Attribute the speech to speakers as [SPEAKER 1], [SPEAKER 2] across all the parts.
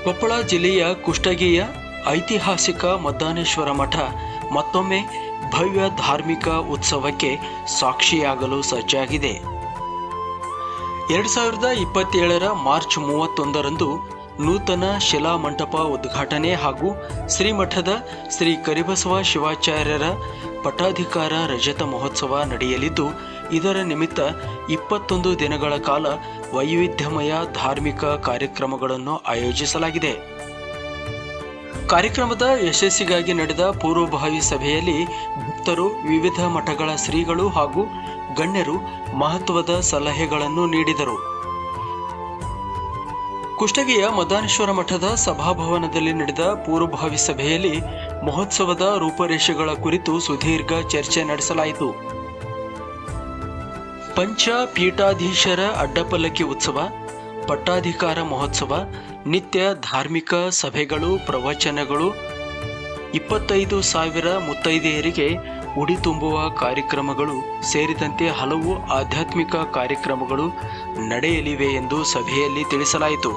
[SPEAKER 1] ಕೊಪ್ಪಳ ಜಿಲ್ಲೆಯ ಕುಷ್ಟಗಿಯ ಐತಿಹಾಸಿಕ ಮದ್ದಾನೇಶ್ವರ ಮಠ ಮತ್ತೊಮ್ಮೆ ಭವ್ಯ ಧಾರ್ಮಿಕ ಉತ್ಸವಕ್ಕೆ ಸಾಕ್ಷಿಯಾಗಲು ಸಜ್ಜಾಗಿದೆ. 2027 ಮಾರ್ಚ್ 31ರಂದು ನೂತನ ಶಿಲಾ ಮಂಟಪ ಉದ್ಘಾಟನೆ ಹಾಗೂ ಶ್ರೀಮಠದ ಶ್ರೀ ಕರಿಬಸವ ಶಿವಾಚಾರ್ಯರ ಪಟ್ಟಾಧಿಕಾರ ರಜತ ಮಹೋತ್ಸವ ನಡೆಯಲಿದ್ದು, ಇದರ ನಿಮಿತ್ತ 21 ದಿನಗಳ ಕಾಲ ವೈವಿಧ್ಯಮಯ ಧಾರ್ಮಿಕ ಕಾರ್ಯಕ್ರಮಗಳನ್ನು ಆಯೋಜಿಸಲಾಗಿದೆ. ಕಾರ್ಯಕ್ರಮದ ಯಶಸ್ಸಿಗಾಗಿ ನಡೆದ ಪೂರ್ವಭಾವಿ ಸಭೆಯಲ್ಲಿ ಭಕ್ತರು, ವಿವಿಧ ಮಠಗಳ ಶ್ರೀಗಳು ಹಾಗೂ ಗಣ್ಯರು ಮಹತ್ವದ ಸಲಹೆಗಳನ್ನು ನೀಡಿದರು. ಕುಷ್ಟಗಿಯ ಮದ್ದಾನೇಶ್ವರ ಮಠದ ಸಭಾಭವನದಲ್ಲಿ ನಡೆದ ಪೂರ್ವಭಾವಿ ಸಭೆಯಲ್ಲಿ ಮಹೋತ್ಸವದ ರೂಪರೇಷೆಗಳ ಕುರಿತು ಸುದೀರ್ಘ ಚರ್ಚೆ ನಡೆಸಲಾಯಿತು. ಪಂಚ ಪೀಠಾಧೀಶರ ಅಡ್ಡಪಲ್ಲಕ್ಕಿ ಉತ್ಸವ, ಪಟ್ಟಾಧಿಕಾರ ಮಹೋತ್ಸವ, ನಿತ್ಯ ಧಾರ್ಮಿಕ ಸಭೆಗಳು, ಪ್ರವಚನಗಳು, 25,000 ಮುತ್ತೈದೆಯರಿಗೆ ಉಡಿ ತುಂಬುವ ಕಾರ್ಯಕ್ರಮಗಳು ಸೇರಿದಂತೆ ಹಲವು ಆಧ್ಯಾತ್ಮಿಕ ಕಾರ್ಯಕ್ರಮಗಳು ನಡೆಯಲಿವೆ ಎಂದು ಸಭೆಯಲ್ಲಿ ತಿಳಿಸಲಾಯಿತು.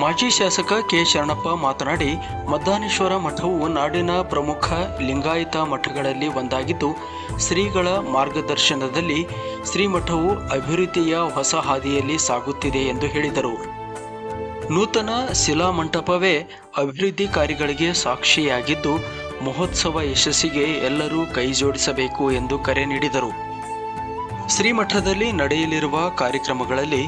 [SPEAKER 1] ಮಾಜಿ ಶಾಸಕ ಕೆ. ಶರಣಪ್ಪ ಮಾತನಾಡಿ, ಮದ್ದಾನೇಶ್ವರ ಮಠವು ನಾಡಿನ ಪ್ರಮುಖ ಲಿಂಗಾಯತ ಮಠಗಳಲ್ಲಿ ಒಂದಾಗಿದ್ದು, ಶ್ರೀಗಳ ಮಾರ್ಗದರ್ಶನದಲ್ಲಿ ಶ್ರೀಮಠವು ಅಭಿವೃದ್ಧಿಯ ಹೊಸ ಹಾದಿಯಲ್ಲಿ ಸಾಗುತ್ತಿದೆ ಎಂದು ಹೇಳಿದರು. ನೂತನ ಶಿಲಾ ಮಂಟಪವೇ ಅಭಿವೃದ್ಧಿ ಕಾರ್ಯಗಳಿಗೆ ಸಾಕ್ಷಿಯಾಗಿದ್ದು, ಮಹೋತ್ಸವ ಯಶಸ್ಸಿಗೆ ಎಲ್ಲರೂ ಕೈಜೋಡಿಸಬೇಕು ಎಂದು ಕರೆ ನೀಡಿದರು. ಶ್ರೀಮಠದಲ್ಲಿ ನಡೆಯಲಿರುವ ಕಾರ್ಯಕ್ರಮಗಳಲ್ಲಿ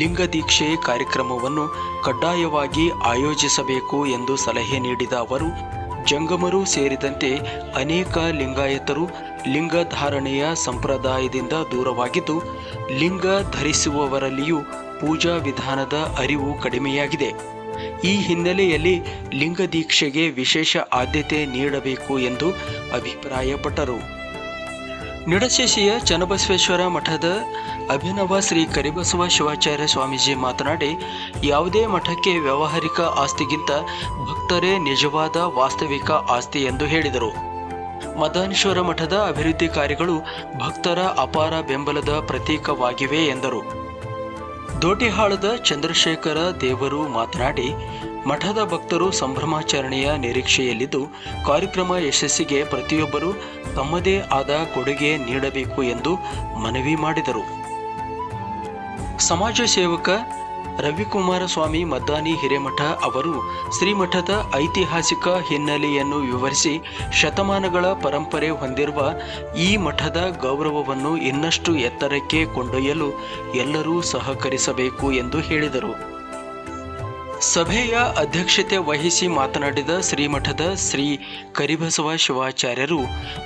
[SPEAKER 1] ಲಿಂಗ ದೀಕ್ಷೆ ಕಾರ್ಯಕ್ರಮವನ್ನು ಕಡ್ಡಾಯವಾಗಿ ಆಯೋಜಿಸಬೇಕು ಎಂದು ಸಲಹೆ ನೀಡಿದ ಅವರು, ಜಂಗಮರು ಸೇರಿದಂತೆ ಅನೇಕ ಲಿಂಗಾಯತರು ಲಿಂಗ ಧಾರಣೆಯ ಸಂಪ್ರದಾಯದಿಂದ ದೂರವಾಗಿದ್ದು, ಲಿಂಗ ಧರಿಸುವವರಲ್ಲಿಯೂ ಪೂಜಾ ವಿಧಾನದ ಅರಿವು ಕಡಿಮೆಯಾಗಿದೆ. ಈ ಹಿನ್ನೆಲೆಯಲ್ಲಿ ಲಿಂಗ ದೀಕ್ಷೆಗೆ ವಿಶೇಷ ಆದ್ಯತೆ ನೀಡಬೇಕು ಎಂದು ಅಭಿಪ್ರಾಯಪಟ್ಟರು. ನಿಡಶೇಷಿಯ ಚನ್ನಬಸವೇಶ್ವರ ಮಠದ ಅಭಿನವ ಶ್ರೀ ಕರಿಬಸವ ಶಿವಾಚಾರ್ಯ ಸ್ವಾಮೀಜಿ ಮಾತನಾಡಿ, ಯಾವುದೇ ಮಠಕ್ಕೆ ವ್ಯಾವಹಾರಿಕ ಆಸ್ತಿಗಿಂತ ಭಕ್ತರೇ ನಿಜವಾದ ವಾಸ್ತವಿಕ ಆಸ್ತಿ ಎಂದು ಹೇಳಿದರು. ಮದ್ದಾನೇಶ್ವರ ಮಠದ ಅಭಿವೃದ್ಧಿ ಕಾರ್ಯಗಳು ಭಕ್ತರ ಅಪಾರ ಬೆಂಬಲದ ಪ್ರತೀಕವಾಗಿವೆ ಎಂದರು. ದೋಟಿಹಾಳದ ಚಂದ್ರಶೇಖರ ದೇವರು ಮಾತನಾಡಿ, ಮಠದ ಭಕ್ತರು ಸಂಭ್ರಮಾಚರಣೆಯ ನಿರೀಕ್ಷೆಯಲ್ಲಿದ್ದು, ಕಾರ್ಯಕ್ರಮ ಯಶಸ್ಸಿಗೆ ಪ್ರತಿಯೊಬ್ಬರೂ ತಮ್ಮದೇ ಆದ ಕೊಡುಗೆ ನೀಡಬೇಕು ಎಂದು ಮನವಿ ಮಾಡಿದರು. ಸಮಾಜ ಸೇವಕ ರವಿಕುಮಾರ ಸ್ವಾಮಿ ಮದ್ದಾನಿ ಹಿರೇಮಠ ಅವರು ಶ್ರೀಮಠದ ಐತಿಹಾಸಿಕ ಹಿನ್ನೆಲೆಯನ್ನು ವಿವರಿಸಿ, ಶತಮಾನಗಳ ಪರಂಪರೆ ಹೊಂದಿರುವ ಈ ಮಠದ ಗೌರವವನ್ನು ಇನ್ನಷ್ಟು ಎತ್ತರಕ್ಕೆ ಕೊಂಡೊಯ್ಯಲು ಎಲ್ಲರೂ ಸಹಕರಿಸಬೇಕು ಎಂದು ಹೇಳಿದರು. ಸಭೆಯ ಅಧ್ಯಕ್ಷತೆ ವಹಿಸಿ ಮಾತನಾಡಿದ ಶ್ರೀಮಠದ ಶ್ರೀ ಕರಿಬಸವ ಶಿವಾಚಾರ್ಯರು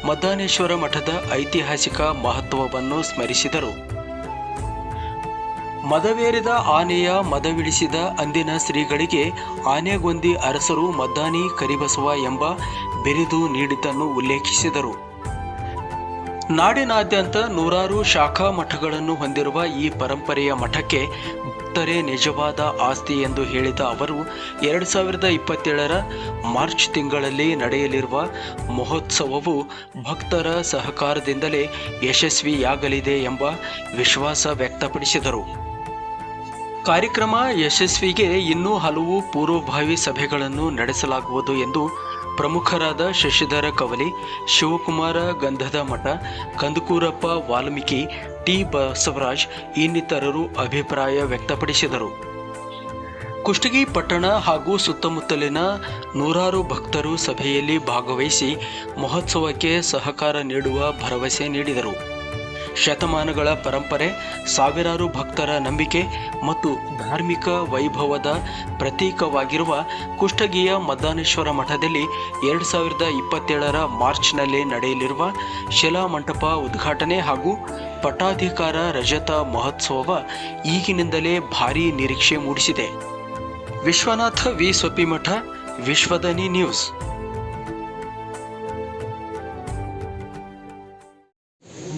[SPEAKER 1] ಮದ್ದಾನೇಶ್ವರ ಮಠದ ಐತಿಹಾಸಿಕ ಮಹತ್ವವನ್ನು ಸ್ಮರಿಸಿದರು. ಮದವೇರಿದ ಆನೆಯ ಮದವಿಡಿಸಿದ ಅಂದಿನ ಶ್ರೀಗಳಿಗೆ ಆನೆಗೊಂದಿ ಅರಸರು ಮದ್ದಾನಿ ಕರಿಬಸವ ಎಂಬ ಬಿರುದು ನೀಡಿದ್ದನ್ನು ಉಲ್ಲೇಖಿಸಿದರು. ನಾಡಿನಾದ್ಯಂತ ನೂರಾರು ಶಾಖಾ ಮಠಗಳನ್ನು ಹೊಂದಿರುವ ಈ ಪರಂಪರೆಯ ಮಠಕ್ಕೆ ಭಕ್ತರೇ ನಿಜವಾದ ಆಸ್ತಿ ಎಂದು ಹೇಳಿದ ಅವರು, 2027 ಮಾರ್ಚ್ ತಿಂಗಳಲ್ಲಿ ನಡೆಯಲಿರುವ ಮಹೋತ್ಸವವು ಭಕ್ತರ ಸಹಕಾರದಿಂದಲೇ ಯಶಸ್ವಿಯಾಗಲಿದೆ ಎಂಬ ವಿಶ್ವಾಸ ವ್ಯಕ್ತಪಡಿಸಿದರು. ಕಾರ್ಯಕ್ರಮ ಯಶಸ್ವಿಗೆ ಇನ್ನೂ ಹಲವು ಪೂರ್ವಭಾವಿ ಸಭೆಗಳನ್ನು ನಡೆಸಲಾಗುವುದು ಎಂದು ಪ್ರಮುಖರಾದ ಶಶಿಧರ ಕವಲಿ, ಶಿವಕುಮಾರ ಗಂಧದ ಮಠ, ಕಂದಕೂರಪ್ಪ ವಾಲ್ಮೀಕಿ, ಟಿ. ಬಸವರಾಜ್ ಇನ್ನಿತರರು ಅಭಿಪ್ರಾಯ ವ್ಯಕ್ತಪಡಿಸಿದರು. ಕುಷ್ಟಗಿ ಪಟ್ಟಣ ಹಾಗೂ ಸುತ್ತಮುತ್ತಲಿನ ನೂರಾರು ಭಕ್ತರು ಸಭೆಯಲ್ಲಿ ಭಾಗವಹಿಸಿ ಮಹೋತ್ಸವಕ್ಕೆ ಸಹಕಾರ ನೀಡುವ ಭರವಸೆ ನೀಡಿದರು. ಶತಮಾನಗಳ ಪರಂಪರೆ, ಸಾವಿರಾರು ಭಕ್ತರ ನಂಬಿಕೆ ಮತ್ತು ಧಾರ್ಮಿಕ ವೈಭವದ ಪ್ರತೀಕವಾಗಿರುವ ಕುಷ್ಟಗಿಯ ಮದ್ದಾನೇಶ್ವರ ಮಠದಲ್ಲಿ 2027 ಮಾರ್ಚ್ನಲ್ಲಿ ನಡೆಯಲಿರುವ ಶಿಲಾ ಮಂಟಪ ಉದ್ಘಾಟನೆ ಹಾಗೂ ಪಟ್ಟಾಧಿಕಾರ ರಜತ ಮಹೋತ್ಸವ ಈಗಿನಿಂದಲೇ ಭಾರೀ ನಿರೀಕ್ಷೆ ಮೂಡಿಸಿದೆ. ವಿಶ್ವನಾಥ ವಿ. ಸೊಪ್ಪಿಮಠ, ವಿಶ್ವದನಿ ನ್ಯೂಸ್.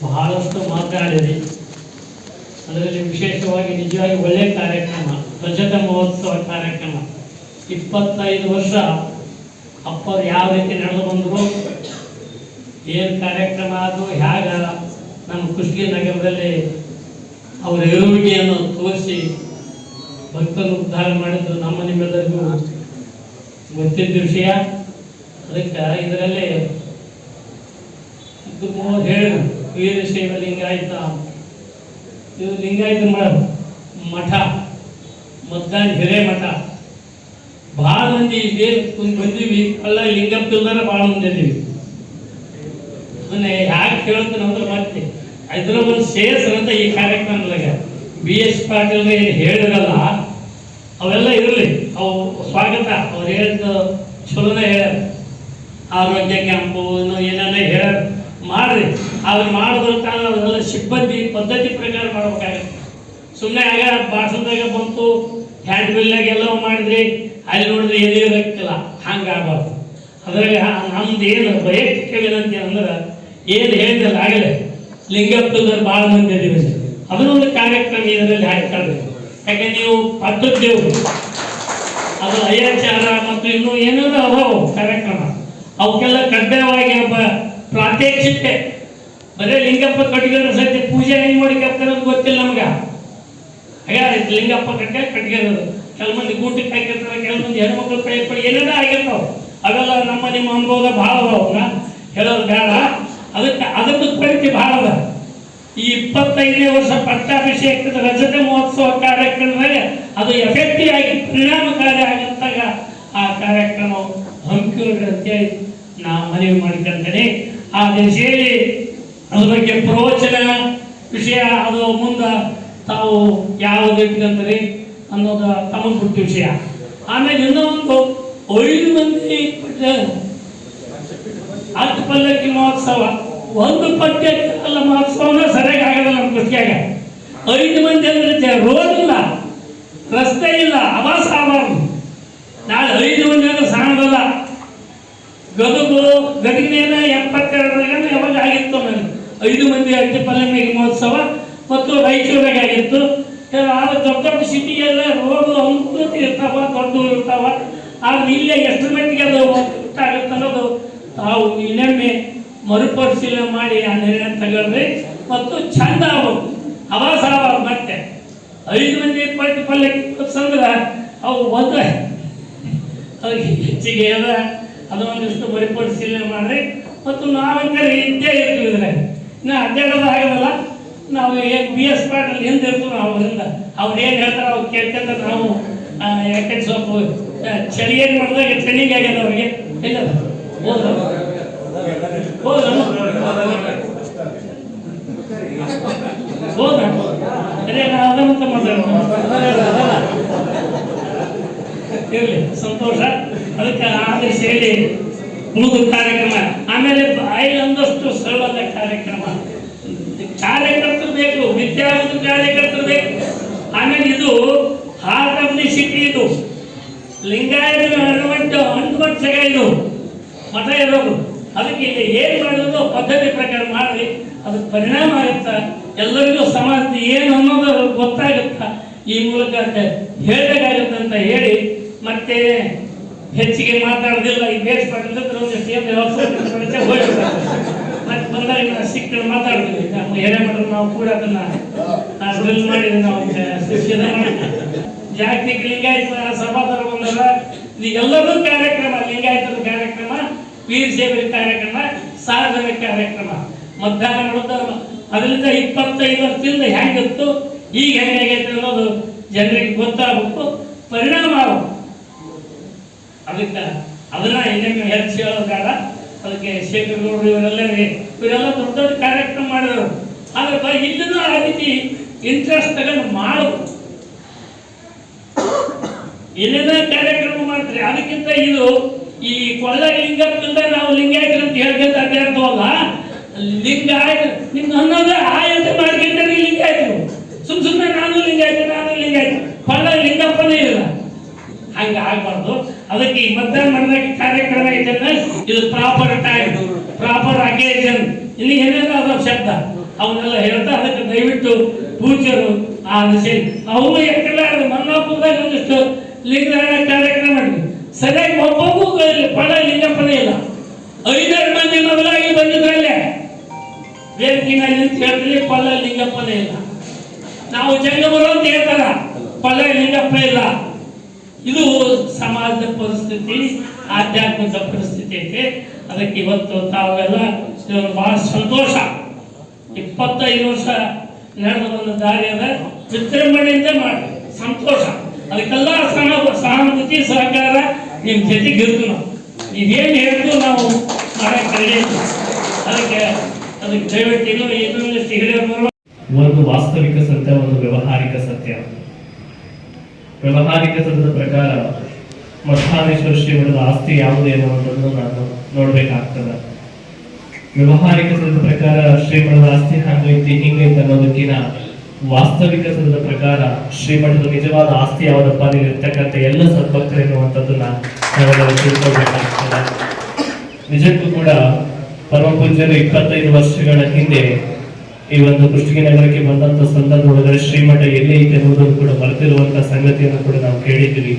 [SPEAKER 2] ಬಹಳಷ್ಟು ಮಾತನಾಡಿದೆ. ಅದರಲ್ಲಿ ವಿಶೇಷವಾಗಿ ನಿಜವಾಗಿ ಒಳ್ಳೆಯ ಕಾರ್ಯಕ್ರಮ, ರಜತ ಮಹೋತ್ಸವ ಕಾರ್ಯಕ್ರಮ. 25 ವರ್ಷ ಅಪ್ಪರು ಯಾವ ರೀತಿ ನಡೆದು ಬಂದರು, ಏನು ಕಾರ್ಯಕ್ರಮ ಅದು, ಹೇಗ ನಮ್ಮ ಕುಷ್ಟಗಿ ನಗರದಲ್ಲಿ ಅವರ ಇರುವಿಕೆಯನ್ನು ತೋರಿಸಿ ಭಕ್ತರು ಉದ್ಧಾರ ಮಾಡಿದ್ದು ನಮ್ಮ ನಿಮ್ಮೆಲ್ಲರಿಗೂ ಗೊತ್ತಿದ್ದ ವಿಷಯ. ಅದಕ್ಕೆ ಇದರಲ್ಲೇ ಹೇಳಿದ್ರು ವೀರಶೈವ ಲಿಂಗಾಯತ, ಇದು ಲಿಂಗಾಯತ ಮಠ, ಮದ್ದಾನ ಹಿರೇಮಠ. ಭಾಳ ಮಂದಿ ಇದೇ ಬಂದೀವಿ, ಅಲ್ಲ ಲಿಂಗಪ್ಪ ಇಲ್ದಾರ ಭಾಳ ಮಂದಿ ಇದೀವಿ. ಅದನ್ನೇ ಯಾಕೆ ಕೇಳ್ತಾನೆ ಅಂದ್ರೆ ಮತ್ತೆ ಇದರ ಒಂದು ಶೇಷರ್ ಅಂತ ಈ ಕಾರ್ಯಕ್ರಮದಾಗ BS ಪಾಟೀಲ್ ಹೇಳಿರಲ್ಲ, ಅವೆಲ್ಲ ಇರಲಿ, ಅವು ಸ್ವಾಗತ. ಅವ್ರು ಹೇಳಿದ ಚಲೋನೇ ಹೇಳ್ಯಾರ. ಆರೋಗ್ಯ ಕ್ಯಾಂಪು ಏನೇನ ಹೇಳ್ಯಾರ, ಮಾಡ್ರಿ. ಅವ್ರು ಮಾಡೋದ್ರ ಕಾರಣ ಅವರೆಲ್ಲ ಸಿಬ್ಬಂದಿ ಪದ್ಧತಿ ಪ್ರಕಾರ ಮಾಡ್ಬೇಕಾಗತ್ತೆ. ಸುಮ್ಮನೆ ಆಗ ಭಾಷಣದಾಗ ಬಂತು ಹ್ಯಾಂಡ್ ಬಿಲ್ನಾಗ ಎಲ್ಲ ಮಾಡಿದ್ರಿ, ಅಲ್ಲಿ ನೋಡಿದ್ರೆ ಎಲ್ಲಿ ಇರಕ್ಕಿಲ್ಲ, ಹಂಗಾಗಬಾರ್ದು. ಅದ್ರಾಗ ನಮ್ದು ಏನು ವೈಯಕ್ತಿಕ ವಿನಂತಿ ಅಂದ್ರೆ ಏನು ಹೇಳಿದಲ್ಲ ಆಗಲೇ ಲಿಂಗಪ್ಪದವ್ರು ಭಾಳ ಮಂದಿ ಇದೀವಿ, ಅದನ್ನೊಂದು ಕಾರ್ಯಕ್ರಮ ಇದರಲ್ಲಿ ಹಾಕ್ಕೊಳ್ಬೇಕು. ಯಾಕೆ ನೀವು ಪದ್ಧತಿಯವರು ಅದು ಅಯ್ಯಾಚಾರ ಮತ್ತು ಇನ್ನೂ ಏನಾದ್ರು ಅದಾವು ಕಾರ್ಯಕ್ರಮ, ಅವಕ್ಕೆಲ್ಲ ಕಡ್ಡಾಯವಾಗಿ ಒಬ್ಬ ಪ್ರಾತ್ಯಕ್ಷಿಕೆ. ಬರೀ ಲಿಂಗಪ್ಪ ಕಟ್ಟಿಗೆ ಸದ್ಯ ಪೂಜೆ ಹೆಂಗೆ ಮಾಡಿಕಪ್ತಾರೆ ಗೊತ್ತಿಲ್ಲ ನಮ್ಗೆ. ಹಾಗೆ ಲಿಂಗಪ್ಪ ಕಟ್ಟಿಗೆರೋದು ಕೆಲವು ಮಂದಿ ಗೂಟಕ್ಕೆ ಹಾಕಿರ್ತಾರೆ, ಕೆಲವು ಮಂದಿ ಹೆಣ್ಮಕ್ಳು ಕೈ ಪಡಿ ಏನೇನೋ ಆಗಿರ್ತಾವೆ. ಅವೆಲ್ಲ ನಮ್ಮ ನಿಮ್ಮ ಅನುಭವ ಭಾಳ ಅದಾವನ್ನ ಹೇಳೋದು ಬೇಡ. ಅದಕ್ಕೆ ಪರಿಚಯ ಭಾಳ ಅದ. ಈ 25ನೇ ವರ್ಷ ಪಟ್ಟಾಭಿಷೇಕದ ರಜತ ಮಹೋತ್ಸವ ಕಾರ್ಯಕ್ರಮದಾಗ ಅದು ಎಫೆಕ್ಟಿವ್ ಆಗಿ ಪರಿಣಾಮಕಾರಿ ಆಗತ್ತಾಗ ಆ ಕಾರ್ಯಕ್ರಮ ಹಮ್ಮಿಕೊಳ್ಳಿ ಅಂತೇಳಿ ನಾ ಮನವಿ ಮಾಡ್ಕೊಂತೇನೆ. ಆ ದಿಶೆಯಲ್ಲಿ ಅದ್ರ ಬಗ್ಗೆ ಪ್ರವಚನ ವಿಷಯ ಅದು ಮುಂದೆ ತಾವು ಯಾವುದು ಇಟ್ಕೊಂತೀರಿ ಅನ್ನೋದು ತಮಗೆ ಬಿಟ್ಟ ವಿಷಯ. ಆಮೇಲೆ ಇನ್ನೊಂದು 5 ಮಂದಿ ಹತ್ತು ಪಲ್ಲಕ್ಕಿ ಮಹೋತ್ಸವ, ಒಂದು ಪದ್ಯ ಅಲ್ಲ ಮಹೋತ್ಸವನ ಸರಿಯಾಗಿ ಆಗಲ್ಲ ನಮ್ಮ ಕೃತಿಯಾಗ. 5 ಮಂದಿ ಅಂದ್ರೆ ರೋಡ್ ಇಲ್ಲ, ರಸ್ತೆ ಇಲ್ಲ, ಆವಾಸ ಆಗಬಾರ್ದು. ನಾಳೆ 5 ಮಂದಿ ಅಂದ್ರೆ ಸಾಣದಲ್ಲ. ಗದಗಿನ 72 ಯಾವಾಗ ಆಗಿತ್ತು ನನಗೆ 5 ಮಂದಿ ಹತ್ತಿ ಪಲ್ಲಕ್ಕಿ ಮಹೋತ್ಸವ, ಮತ್ತು ರಾಯಚೂರಾಗ ಆಗಿತ್ತು. ಆದ್ರೆ ದೊಡ್ಡ ದೊಡ್ಡ ಸಿಟಿಗೆಲ್ಲ ರೋಡ್ ಅನುಕೂಲತೆ ಇರ್ತಾವ, ದೊಡ್ಡ ಇರ್ತಾವ. ಆದ್ರೆ ಇಲ್ಲೇ ಎಷ್ಟು ಮಟ್ಟಿಗೆ ಅದು ಆಗುತ್ತೆ ಅನ್ನೋದು ತಾವು ಇನ್ನೊಮ್ಮೆ ಮರುಪರಿಶೀಲನೆ ಮಾಡಿ ಆ ನಿರ್ಣಯ ತಗೊಳ್ರಿ. ಮತ್ತು ಚಂದ ಆಗ್ಬೇಕು, ಆವಾಸ ಆಗಬಾರ್ದು. ಮತ್ತೆ 5 ಮಂದಿ ಪಲ್ಲಕ್ಕಿ ಅಂದ್ರೆ ಅವು ಒಂದು ಹೆಚ್ಚಿಗೆ ಅದ, ಅದೊಂದಿಷ್ಟು ಮರುಪರಿಶೀಲನೆ ಮಾಡ್ರಿ. ಮತ್ತು ನಾವಂತಾರೆ ಇದ್ದೇ ಇರ್ತೀವಿ ಇದ್ರೆ ಇನ್ನು ಅಡ್ಡಾಡೋದು ಆಗೋದಲ್ಲ. ನಾವು BS ಪಾಟೀಲ್ ಹಿಂದೆ ಇರ್ತೀವಿ, ನಾವು ಅವರಿಂದ ಅವ್ರು ಏನು ಹೇಳ್ತಾರೆ ಅವ್ರು ಕೇಳ್ಕೊಂಡ್ರೆ ನಾವು ಯಾಕೆ ಸ್ವಲ್ಪ ಚಳಿ ಏನು ಮಾಡಿದಾಗ ಟ್ರೈನಿಂಗ್ ಆಗ್ಯದ ಅವ್ರಿಗೆ. ಇಲ್ಲ ಹೋದ್ರು ಅದೇ ಅದಂತ ಇರಲಿ, ಸಂತೋಷ. ಅದಕ್ಕೆ ಆದೇಶ ಹೇಳಿ ಮುಗಿದ ಕಾರ್ಯಕ್ರಮ. ಆಮೇಲೆ ಒಂದಷ್ಟು ಸರಳದ ಕಾರ್ಯಕ್ರಮರು ಬೇಕು, ವಿದ್ಯಾವಂತ ಕಾರ್ಯಕರ್ತರು ಬೇಕು. ಆಮೇಲೆ ಇದು ಹಾರ್ಟ್ ಆಫ್ ದಿ ಸಿಟಿ, ಇದು ಲಿಂಗಾಯತ ಅಂಟುಮಟ್ಟಾಗ ಇದು ಮಠ ಇರೋದು. ಅದಕ್ಕೆ ಇಲ್ಲಿ ಏನು ಮಾಡೋದು ಪದ್ಧತಿ ಪ್ರಕಾರ ಮಾಡಿ ಅದಕ್ಕೆ ಪರಿಣಾಮ ಆಗುತ್ತಾ, ಎಲ್ಲರಿಗೂ ಸಮಾಜದ ಏನು ಅನ್ನೋದು ಗೊತ್ತಾಗುತ್ತಾ, ಈ ಮೂಲಕ ಹೇಳಬೇಕಾಗುತ್ತೆ ಅಂತ ಹೇಳಿ ಮತ್ತೆ ಹೆಚ್ಚಿಗೆ ಮಾತಾಡೋದಿಲ್ಲ. ಈ ಬೇಸ್ ಮಾಡಿದ್ರೆ ಮತ್ತೆ ಬಂದಾಗ ಸಿಕ್ಕ ಮಾತಾಡ್ತೀವಿ. ನಮ್ಮ ಹಿರೇಮಠರು ನಾವು ಕೂಡ ಅದನ್ನ ಡ್ರಿಲ್ ಮಾಡಿದ್ವಿ, ನಾವು ಜಾಗತಿಕ ಲಿಂಗಾಯತ ಸಭಾದವರು ಬಂದಲ್ಲ. ಇದು ಎಲ್ಲರೂ ಕಾರ್ಯಕ್ರಮ, ಲಿಂಗಾಯತದ ಕಾರ್ಯಕ್ರಮ, ವೀರಶೈವರ ಕಾರ್ಯಕ್ರಮ, ಸಾರ್ವಜನಿಕ ಕಾರ್ಯಕ್ರಮ, ಮಧ್ಯಾಹ್ನ ಮಾಡೋದು. ಅದರಿಂದ 25 ವರ್ಷದಿಂದ ಹೆಂಗಿತ್ತು, ಈಗ ಹೆಂಗಾಗೈತೆ ಅನ್ನೋದು ಜನರಿಗೆ ಗೊತ್ತಾಗಬೇಕು, ಪರಿಣಾಮ ಆಗಬೇಕು. ಅದಕ್ಕೆ ಅದನ್ನ ಇನ್ನೊಮ್ಮೆ ಹೆಚ್ಚು ಹೇಳೋದು ಬೇಡ. ಅದಕ್ಕೆ ಶೇಖರ್ ಗೌಡ್ರು ಇವರೆಲ್ಲ ದೊಡ್ಡ ದೊಡ್ಡ ಕಾರ್ಯಕ್ರಮ ಮಾಡಿದ್ರು. ಆದ್ರೆ ಇಲ್ಲಿನೂ ಆ ರೀತಿ ಇಂಟ್ರೆಸ್ಟ್ ತಗೊಂಡು ಮಾಡೋದು, ಏನೇನೋ ಕಾರ್ಯಕ್ರಮ ಮಾಡ್ತಾರೆ. ಅದಕ್ಕಿಂತ ಇದು ಈ ಕೊಳ್ಳಾಗ ಲಿಂಗಪ್ಪಿಂದ ನಾವು ಲಿಂಗಾಯತರು ಅಂತ ಹೇಳ್ಕೊಂತ ಅಡ್ಡಾಡ್ತವಲ್ಲ, ಲಿಂಗಾಯತ ನಿಮ್ಗೆ ಅನ್ನೋದು ಆಯತ ಮಾಡ್ಕೊಂಡ್ರೆ ಲಿಂಗಾಯತರು. ಸುಮ್ಮನೆ ನಾನು ಲಿಂಗಾಯತ ಕೊಳ್ಳಾಗ ಲಿಂಗಪ್ಪನೇ ಇಲ್ಲ, ಹಂಗ ಆಗ್ಬಾರ್ದು. ಅದಕ್ಕೆ ಈ ಮಧ್ಯಾಹ್ನ ಮಾಡಿದಾಗ ಕಾರ್ಯಕ್ರಮ ಐತೆ, ಇದು ಪ್ರಾಪರ್ ಟೈಮ್, ಪ್ರಾಪರ್ ಅಕೇಜನ್, ಇಲ್ಲಿ ಏನೇನೋ ಅದ ಶಬ್ದ ಅವನ್ನೆಲ್ಲ ಹೇಳ್ತಾ. ಅದಕ್ಕೆ ದಯವಿಟ್ಟು ಪೂಜ್ಯರು ಆ ದಿಸೆ ಅವರು ಯಾಕೆಲ್ಲ ಮನ್ನಾಪುರದಾಗ ಒಂದಿಷ್ಟು ಲಿಂಗಾಯಣ ಕಾರ್ಯಕ್ರಮ ಮಾಡಿದ್ವಿ. ಸರಿಯಾಗಿ ಒಬ್ಬಗೂ ಪಡ ಲಿಂಗಪ್ಪನೇ ಇಲ್ಲ. 5 ಮಂದಿ ಮೊದಲಾಗಿ ಬಂದಿದ್ರಲ್ಲೇ ವೇದಿಕೆ ಮೇಲೆ ನಿಂತು ಹೇಳ್ತೀವಿ, ಪಲ್ಲ ಲಿಂಗಪ್ಪನೇ ಇಲ್ಲ. ನಾವು ಜಂಗಮರು ಅಂತ ಹೇಳ್ತಾರ, ಪಲ್ಲೆ ಲಿಂಗಪ್ಪ ಇಲ್ಲ. ಇದು ಸಮಾಜದ ಪರಿಸ್ಥಿತಿ, ಆಧ್ಯಾತ್ಮಿಕ ಪರಿಸ್ಥಿತಿ ಐತೆ. ಅದಕ್ಕೆ ಇವತ್ತು ತಾವೆಲ್ಲ ಬಹಳ ಸಂತೋಷ. 25 ವರ್ಷ ನಡೆದ ಒಂದು ದಾರಿ ಅದ, ವಿಜೃಂಭಣೆಯಿಂದ ಮಾಡಿ ಸಂತೋಷ. ಅದಕ್ಕೆಲ್ಲ ಸಹಾನುಭೂತಿ ಸಹಕಾರ ನಿಮ್ಮ ಜೊತೆಗೆ ಇರ್ತು. ನಾವು ನೀವೇನು ಹೇಳಿದ್ರು ನಾವು ಮಾಡಕ್ಕೆ ರೆಡಿ. ಅದಕ್ಕೆ ದಯವಿಟ್ಟು ಇನ್ನೊಂದಿಷ್ಟು ಹಿರಿಯರು
[SPEAKER 3] ಒಂದು ವಾಸ್ತವಿಕ ಸತ್ಯ, ಒಂದು ವ್ಯವಹಾರಿಕ ಸತ್ಯ. ವ್ಯವಹಾರಿಕ ಸತ್ಯದ ಪ್ರಕಾರ ಮಠಾಧೀಶ್ವರ ಶ್ರೀಮಠದ ಆಸ್ತಿ ಯಾವುದು ಎನ್ನುವಂಥದ್ದು ನಾನು ನೋಡ್ಬೇಕಾಗ್ತದೆ. ವ್ಯವಹಾರಿಕ ಸತ್ಯದ ಪ್ರಕಾರ ಶ್ರೀಮಠದ ಆಸ್ತಿ ಹಂಗೈತಿ ಹಿಂಗೈತಿ ಅನ್ನೋದಕ್ಕಿಂತ ವಾಸ್ತವಿಕ ಸತ್ಯದ ಪ್ರಕಾರ ಶ್ರೀಮಠದ ನಿಜವಾದ ಆಸ್ತಿ ಯಾವುದಪ್ಪ, ಅಲ್ಲಿ ಇರ್ತಕ್ಕಂಥ ಎಲ್ಲ ಸದ್ಭಕ್ತರು ಎನ್ನುವಂಥದ್ದನ್ನ ನಾವೆಲ್ಲರೂ ತಿಳ್ಕೊಳ್ಬೇಕಾಗ್ತದೆ. ನಿಜಕ್ಕೂ ಕೂಡ ಪರಮ ಪೂಜ್ಯರು 25 ವರ್ಷಗಳ ಹಿಂದೆ ಈ ಒಂದು ಕುಷ್ಟಗಿ ನಗರಕ್ಕೆ ಬಂದಂತ ಸಂದರ್ಭದೊಳಗಡೆ ಶ್ರೀಮಠ ಎಲ್ಲಿ ಐತೆ ಎನ್ನುವುದನ್ನು ಕೂಡ ಮರೆತಿರುವಂತಹ ಸಂಗತಿಯನ್ನು ಕೂಡ ನಾವು ಕೇಳಿದ್ವಿ.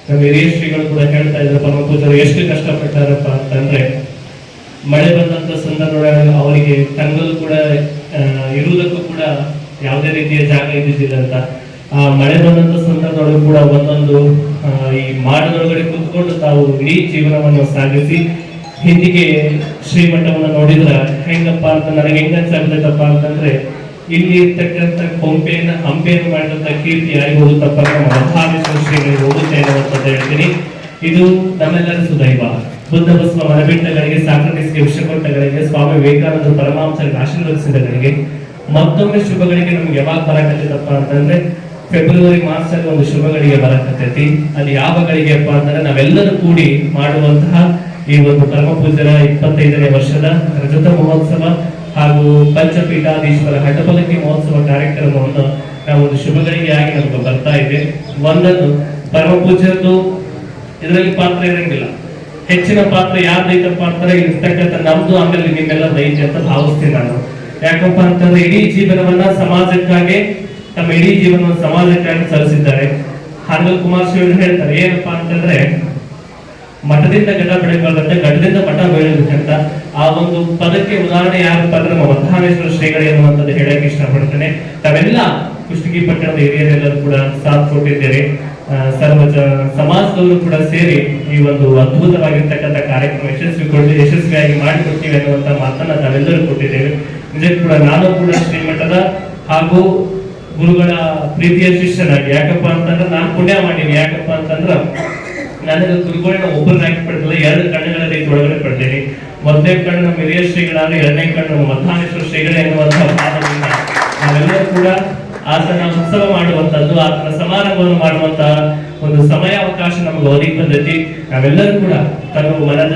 [SPEAKER 3] ನಮ್ಮ ಹಿರಿಯ ಶ್ರೀಗಳು ಕೂಡ ಹೇಳ್ತಾ ಇದ್ರು, ಪರಮ ಪೂಜ್ಯರು ಎಷ್ಟು ಕಷ್ಟಪಟ್ಟಾರಪ್ಪ ಅಂತಂದ್ರೆ ಮಳೆ ಬಂದಂತ ಸಂದರ್ಭದೊಳಗೆ ಅವರಿಗೆ ತಂಗಲು ಕೂಡ ಇರುವುದಕ್ಕೂ ಕೂಡ ಯಾವುದೇ ರೀತಿಯ ಜಾಗ ಇದ್ದಿದ್ದಿಲ್ಲ ಅಂತ. ಆ ಮಳೆ ಬಂದಂತ ಸಂದರ್ಭದೊಳಗೆ ಕೂಡ ಒಂದೊಂದು ಈ ಮಾಡದೊಳಗಡೆ ಕುತ್ಕೊಂಡು ತಾವು ಇಡೀ ಜೀವನವನ್ನು ಸಾಗಿಸಿ ಹಿಂದಿಗೆ ಶ್ರೀಮಠವನ್ನು ನೋಡಿದ್ರ ಹೆಂಗಪ್ಪ ಅಂತ ನನಗೆ ಹೆಂಗ ಅನ್ಸಾಗ್ತೈತಪ್ಪ ಅಂತಂದ್ರೆ, ಇಲ್ಲಿ ಇರ್ತಕ್ಕಂಥ ಹಂಪೆಯನ್ನು ಮಾಡಿದಂತ ಕೀರ್ತಿ ಯಾರಿಗೆ ಹೋಗುತ್ತಪ್ಪ ನಮ್ಮ ಮಠಾಧೀಶ್ವರ ಶ್ರೀಗಳಿಗೆ ಹೋಗುತ್ತೆ ಅನ್ನುವಂಥದ್ದು ಹೇಳ್ತೀನಿ. ಇದು ನಮ್ಮೆಲ್ಲರ ಸುದೈವ. ಬುದ್ಧ ಬಸವ ಮನಬಿಟ್ಟಗಳಿಗೆ, ಸಾಕ್ರಟಿಸ್ಗೆ ವಿಷಕೊಟ್ಟಗಳಿಗೆ, ಸ್ವಾಮಿ ವಿವೇಕಾನಂದ ಪರಮಹಂಸರಿಗೆ ಆಶೀರ್ವದಿಸಿದಗಳಿಗೆ ಮತ್ತೊಮ್ಮೆ ಶುಭಗಳಿಗೆ ನಮ್ಗೆ ಯಾವಾಗ ಬರಕತ್ತೈತಪ್ಪ ಅಂತಂದ್ರೆ ಫೆಬ್ರವರಿ ಮಾರ್ಚಲ್ಲಿ ಒಂದು ಶುಭಗಳಿಗೆ ಬರಕತ್ತೈತಿ. ಅದು ಯಾವ ಗಳಿಗೆಪ್ಪ ಅಂತಂದ್ರೆ ನಾವೆಲ್ಲರೂ ಕೂಡಿ ಮಾಡುವಂತಹ ಈ ಒಂದು ಪರಮ ಪೂಜ್ಯರ 25ನೇ ವರ್ಷದ ರಜತ ಮಹೋತ್ಸವ ಹಾಗೂ ಪಂಚಪೀಠಾಧೀಶ್ವರ ಹಠಪಲಕಿ ಮಹೋತ್ಸವ ಕಾರ್ಯಕ್ರಮವನ್ನು ನಾವು ಒಂದು ಶುಭಗಳಿಗೆಯಾಗಿ ನಮ್ಗೆ ಬರ್ತಾ ಇದೆ. ಒಂದನ್ನು ಪರಮ ಪೂಜ್ಯರದ್ದು ಇದರಲ್ಲಿ ಪಾತ್ರ ಇರಂಗಿಲ್ಲ, ಹೆಚ್ಚಿನ ಪಾತ್ರ ಯಾರ್ದೈತಪ್ಪ ಅಂತಾರೆ ಇರ್ತಕ್ಕಂಥ ನಮ್ದು, ಆಮೇಲೆ ನಿಮ್ಮೆಲ್ಲರ ಐತಿ ಅಂತ ಭಾವಿಸ್ತೀನಿ ನಾನು. ಯಾಕಪ್ಪ ಅಂತಂದ್ರೆ ಇಡೀ ಜೀವನವನ್ನ ಸಮಾಜಕ್ಕಾಗಿ, ತಮ್ಮ ಇಡೀ ಜೀವನವನ್ನು ಸಮಾಜಕ್ಕಾಗಿ ಸಲ್ಲಿಸಿದ್ದಾರೆ. ಹಾನಗಲ್ ಕುಮಾರಸ್ವಾಮಿ ಹೇಳ್ತಾರೆ ಏನಪ್ಪಾ ಅಂತಂದ್ರೆ, ಮಠದಿಂದ ಗಡ ಬೆಳೆಬಾರ್ದಂತೆ ಗಡದಿಂದ ಮಠ ಬೆಳೆಯಬೇಕಂತ. ಆ ಒಂದು ಪದಕ್ಕೆ ಉದಾಹರಣೆ ಯಾರಪ್ಪ ಅಂದ್ರೆ ನಮ್ಮ ಮಠಾಧೀಶ್ವರ ಶ್ರೀಗಳು ಎನ್ನುವಂಥದ್ದು ಹೇಳಕ್ಕೆ ಇಷ್ಟಪಡ್ತೇನೆ. ತಾವೆಲ್ಲ ಕುಷ್ಟಗಿ ಪಟ್ಟಣದ ಹಿರಿಯರೆಲ್ಲರೂ ಕೂಡ ಸಾಥ್ ಕೊಟ್ಟಿದ್ದೇವೆ. ಸರ್ವ ಸಮಾಜದವರು ಕೂಡ ಸೇರಿ ಈ ಒಂದು ಅದ್ಭುತವಾಗಿರ್ತಕ್ಕಂಥ ಕಾರ್ಯಕ್ರಮ ಯಶಸ್ವಿಯಾಗಿ ಮಾಡಿಕೊಡ್ತೀವಿ ಅನ್ನುವಂತ ಮಾತನ್ನ ನಾವೆಲ್ಲರೂ ಕೊಟ್ಟಿದ್ದೇವೆ. ನಿಜಕ್ಕೂ ಕೂಡ ನಾನು ಕೂಡ ಶ್ರೀಮಠದ ಹಾಗೂ ಗುರುಗಳ ಪ್ರೀತಿಯ ಶಿಷ್ಯನಾಗಿ, ಯಾಕಪ್ಪ ಅಂತಂದ್ರೆ ನಾನು ಪುಣ್ಯ ಮಾಡೀನಿ. ಯಾಕಪ್ಪ ಅಂತಂದ್ರ ನನಗೆ ಗುರುಗಳನ್ನ ಒಬ್ಬರನ್ನಾಗಿ ಪಡೆದಿಲ್ಲ, 2 ಕಣ್ಣುಗಳ ರೀತಿ ಒಳಗಡೆ ಪಡ್ತೀನಿ. ಮೊದಲನೇ ಕಣ್ಣು ನಮ್ಮ ಹಿರಿಯ ಶ್ರೀಗಳಾದ್ರೆ, 2ನೇ ಕಣ್ಣು ನಮ್ಮ ಮಠಾಧೀಶ್ವರ ಶ್ರೀಗಳೇ ಎನ್ನುವಂತಹ ಭಾವದಿಂದ ನಾವೆಲ್ಲರೂ ಕೂಡ ಆತನ ಉತ್ಸವ ಮಾಡುವಂತದ್ದು, ಆತನ ಸಮಾರಂಭವನ್ನು ಮಾಡುವಂತಹ ಒಂದು ಸಮಯ ಅವಕಾಶ ನಮಗೆ ಒದಗಿ ಬಂದೈತಿ. ನಾವೆಲ್ಲರೂ ಕೂಡ ತನ್ನ ಮನದ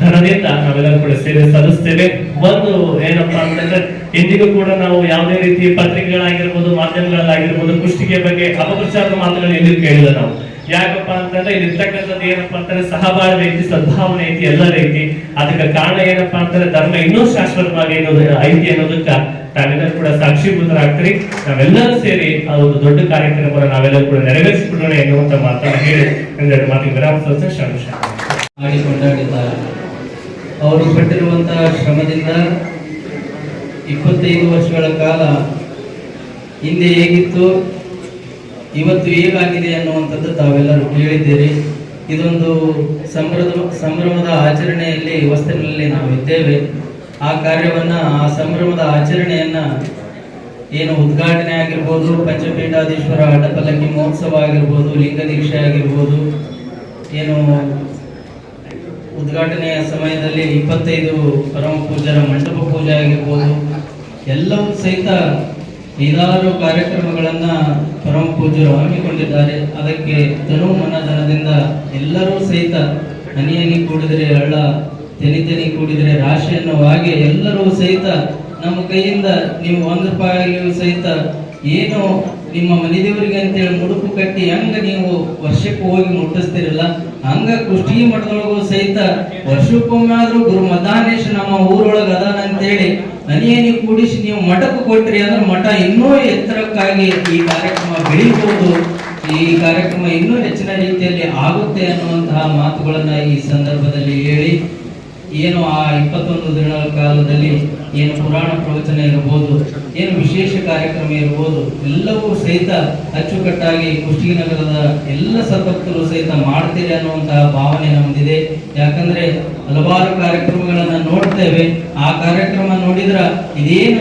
[SPEAKER 3] ಧನದಿಂದ ನಾವೆಲ್ಲರೂ ಕೂಡ ಸೇವೆ ಸಲ್ಲಿಸ್ತೇವೆ. ಒಂದು ಏನಪ್ಪಾ ಅಂತಂದ್ರೆ, ಇಂದಿಗೂ ಕೂಡ ನಾವು ಯಾವುದೇ ರೀತಿ ಪತ್ರಿಕೆಗಳಾಗಿರ್ಬೋದು, ಮಾಧ್ಯಮಗಳಾಗಿರ್ಬೋದು ಕುಷ್ಟಗಿಯ ಬಗ್ಗೆ ಅಪಪ್ರಚಾರದ ಮಾತುಗಳು ಎಲ್ಲಿ ಕೇಳಿಲ್ಲ ನಾವು. ಯಾಕಪ್ಪ ಅಂತಂದ್ರೆ ಇರ್ತಕ್ಕಂಥದ್ದು ಏನಪ್ಪಾ ಅಂತಂದ್ರೆ ಸಹಬಾಳ್ವೆ ಐತಿ, ಸದ್ಭಾವನೆ ಐತಿ, ಎಲ್ಲರ ಐತಿ. ಅದಕ್ಕೆ ಕಾರಣ ಏನಪ್ಪಾ ಅಂತಂದ್ರೆ ಧರ್ಮ ಇನ್ನೂ ಶಾಶ್ವತವಾಗಿ ಐತಿ ಅನ್ನೋದಕ್ಕ ತಾವೆಲ್ಲರೂ ಕೂಡ ಸಾಕ್ಷೀಭೂತರಾಗ್ತೀರಿ. ನಾವೆಲ್ಲರೂ ಸೇರಿ ಆ ಒಂದು ದೊಡ್ಡ ಕಾರ್ಯಕ್ರಮವನ್ನು ನಾವೆಲ್ಲರೂ ಕೂಡ ನೆರವೇರಿಸಿಬಿಡೋಣ ಎನ್ನುವಂತ ಮಾತನ್ನ ಹೇಳಿ ಒಂದೆರಡು ಮಾತಿಗೆ ವಿರಾಮ
[SPEAKER 4] ಮಾಡಿ ಕೊಂಡಾಡಿದ್ದಾರೆ. ಅವರು ಪಟ್ಟಿರುವಂತಹ ಶ್ರಮದಿಂದ 25 ವರ್ಷಗಳ ಕಾಲ ಹಿಂದೆ ಹೇಗಿತ್ತು, ಇವತ್ತು ಹೇಗಾಗಿದೆ ಅನ್ನುವಂಥದ್ದು ತಾವೆಲ್ಲರೂ ಕೇಳಿದ್ದೀರಿ. ಇದೊಂದು ಸಂಭ್ರಮದ ಆಚರಣೆಯಲ್ಲಿ ಹೊಸ್ತಿಲಿನಲ್ಲಿ ನಾವು ಇದ್ದೇವೆ. ಆ ಕಾರ್ಯವನ್ನ, ಆ ಸಂಭ್ರಮದ ಆಚರಣೆಯನ್ನ ಏನು ಉದ್ಘಾಟನೆ ಆಗಿರ್ಬೋದು, ಪಂಚಪೀಠಾಧೀಶ್ವರ ಹಠಪಲಕಿ ಮಹೋತ್ಸವ ಆಗಿರ್ಬೋದು, ಲಿಂಗ ದೀಕ್ಷೆ ಆಗಿರ್ಬೋದು, ಏನು ಉದ್ಘಾಟನೆಯ ಸಮಯದಲ್ಲಿ 25 ಪರಮ ಪೂಜ್ಯರ ಮಂಟಪ ಪೂಜೆ ಆಗಿರ್ಬೋದು, ಎಲ್ಲವೂ ಸಹಿತ 5 ಕಾರ್ಯಕ್ರಮಗಳನ್ನ ಪರಮ ಪೂಜ್ಯರು ಹಮ್ಮಿಕೊಂಡಿದ್ದಾರೆ. ಅದಕ್ಕೆ ತನು ಮನಧನದಿಂದ ಎಲ್ಲರೂ ಸಹಿತ ಹನಿ ಕೂಡಿದರೆ ಹಳ್ಳ, ತೆನಿ ಕೂಡಿದರೆ ರಾಶಿ ಅನ್ನೋ ಹಾಗೆ ಎಲ್ಲರೂ ಸಹಿತ ನಮ್ಮ ಕೈಯಿಂದ ನೀವು 1 ರೂಪಾಯಿಯೂ ಸಹಿತ ಏನು ನಿಮ್ಮ ಮನೆದೇವರಿಗೆ ಅಂತೇಳಿ ಮುಡುಪು ಕಟ್ಟಿ ಹಂಗ ನೀವು ವರ್ಷಕ್ಕೆ ಹೋಗಿ ಮುಟ್ಟಿಸ್ತಿರಲ್ಲ, ಹಂಗ ಕುಷ್ಟಗಿ ಮಠದೊಳಗೂ ಸಹಿತ ವರ್ಷಕ್ಕೊಮ್ಮೆ ಆದ್ರೂ ಗುರು ಮದಾನೇಶ್ ನಮ್ಮ ಊರೊಳಗ ಅದಾನ ಅಂತೇಳಿ ಹನಿ ಕೂಡಿಸಿ ನೀವು ಮಠಕ್ಕೆ ಕೊಟ್ರಿ ಅಂದ್ರೆ ಮಠ ಇನ್ನೂ ಎತ್ತರಕ್ಕಾಗಿ ಈ ಕಾರ್ಯಕ್ರಮ ಬೆಳೀಬಹುದು, ಈ ಕಾರ್ಯಕ್ರಮ ಇನ್ನೂ ಹೆಚ್ಚಿನ ರೀತಿಯಲ್ಲಿ ಆಗುತ್ತೆ ಅನ್ನುವಂತಹ ಮಾತುಗಳನ್ನ ಈ ಸಂದರ್ಭದಲ್ಲಿ ಹೇಳಿ, ಏನು ಆ 21 ದಿನಗಳ ಕಾಲದಲ್ಲಿ ಏನು ಪುರಾಣ ಪ್ರವಚನ ಇರಬಹುದು, ಏನು ವಿಶೇಷ ಕಾರ್ಯಕ್ರಮ ಇರಬಹುದು, ಎಲ್ಲವೂ ಸಹಿತ ಅಚ್ಚುಕಟ್ಟಾಗಿ ಕುಷ್ಟಗಿ ನಗರದ ಎಲ್ಲ ಸದ್ಭಕ್ತರು ಸಹಿತ ಮಾಡ್ತೀರಿ ಅನ್ನುವಂತಹ ಭಾವನೆ ನಮ್ದಿದೆ. ಯಾಕಂದ್ರೆ ಹಲವಾರು ಕಾರ್ಯಕ್ರಮಗಳನ್ನ ನೋಡ್ತೇವೆ. ಆ ಕಾರ್ಯಕ್ರಮ ನೋಡಿದ್ರ ಇದೇನು